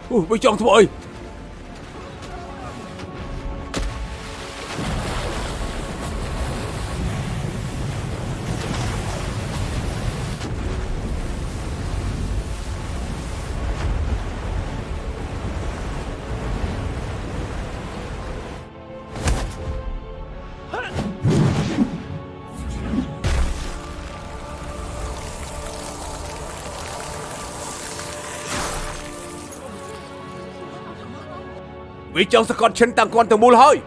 Với chồng thôi ơi. Vì chồng sẽ còn chân tăng con từ mùa hơi.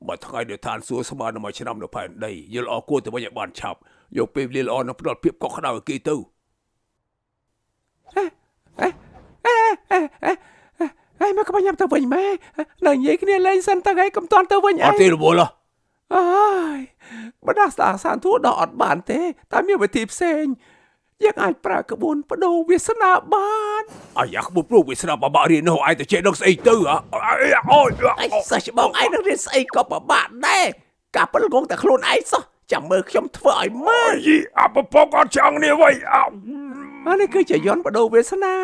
Mà thằng ai được than xuaสบายมาชนะในแผ่นใดยัลอกูแต่ว่าอย่างบานฉับยกเปรียบเรียลอนับรอดเพียบก็ขนาดกี่ตู้มันก็พยายามตัววิ่งไหมหลังยี่គ្នាលេងសិនតើឯងកុំតន់ទៅវិញអត់ទេរវល់អើយបដាស្ដាសានធូរដល់អត់បានទេតែមានវិធីផ្សេងយើងអាចប្រើក្បួនបដូរវាសនាបានអាយ៉ាក្បួនព្រោះវាសនាបបាក់រៀននោះឯងទៅចេះដឹងស្អីទៅអូយសិស្សបងឯងនឹងរៀនស្អីក៏បបាក់ដែរកាពិលងងតែខ្លួនឯងសោះចាំមើលខ្ញុំធ្វើឲ្យមើលអបពកអត់ចង់នេះវិញអានេះគឺជាយន្តបដូរវាសនា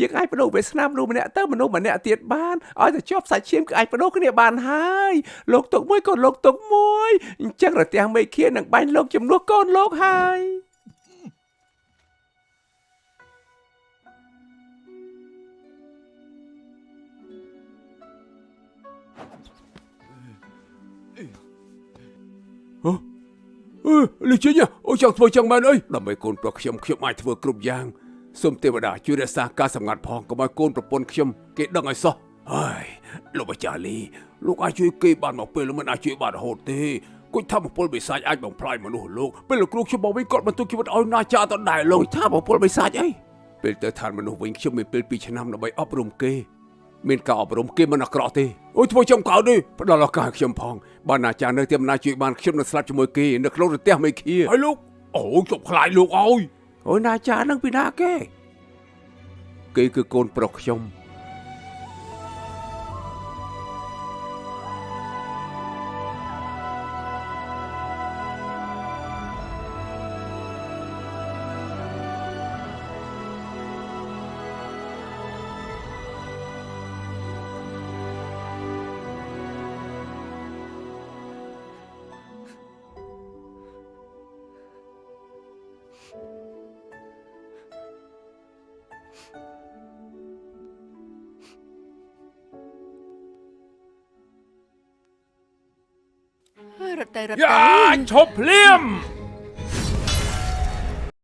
យើងអាចបដូរវាសនាមនុស្សម្នាក់ទៅមនុស្សម្នាក់ទៀតបានឲ្យតែជាប់សាច់ឈាមគឺអាចបដូរគ្នាបានហើយលោកទុកមួយក៏លោកទុកមួយអញ្ចឹងរទាំងមេឃានឹងបាញ់លោកជំនួសកូនលោកហើយលីជិញអូចង់ធ្វើចឹងមែនអីដើម្បីកូនប្រុសខ្ញុំអាចធ្វើគ្រប់យ៉ាងសូមទេវតាជួយរក្សាការសម្ងាត់ផងកុំឲ្យកូនប្រពន្ធខ្ញុំគេដឹងឲ្យសោះហើយលោកម្ចាស់លីលោកអាចជួយគេបានមកពេលមិនអាចជួយបានរហូតទេគុយថាមពលបិសាចអាចបំផ្លាញមនុស្សលោកពេលលោកគ្រូខ្ញុំមកវិញគាត់បន្ទុកជីវិតឲ្យណាចាតដែរលោកថាមពលបិសាចអីពេលទៅឋានមនុស្សវិញខ្ញុំមានពេល2ឆ្នាំដើម្បីអប់រំគេមានការអប់រំគេមិនអាក្រក់ទេអូយធ្វើចំកោតនេះផ្ដល់ឱកាសឲ្យខ្ញុំផងបានអាចារ្យនៅទីអំណាចជួយបានខ្ញុំនឹងស្លាប់ជាមួយគេនៅក្នុងរទះមេឃាហើយលោកអូជប់ខ្លាចលោកអើយអូយអាចារ្យនឹងពីណាគេគឺកូនប្រុសខ្ញុំរត់ទៅឈប់ភ្លាម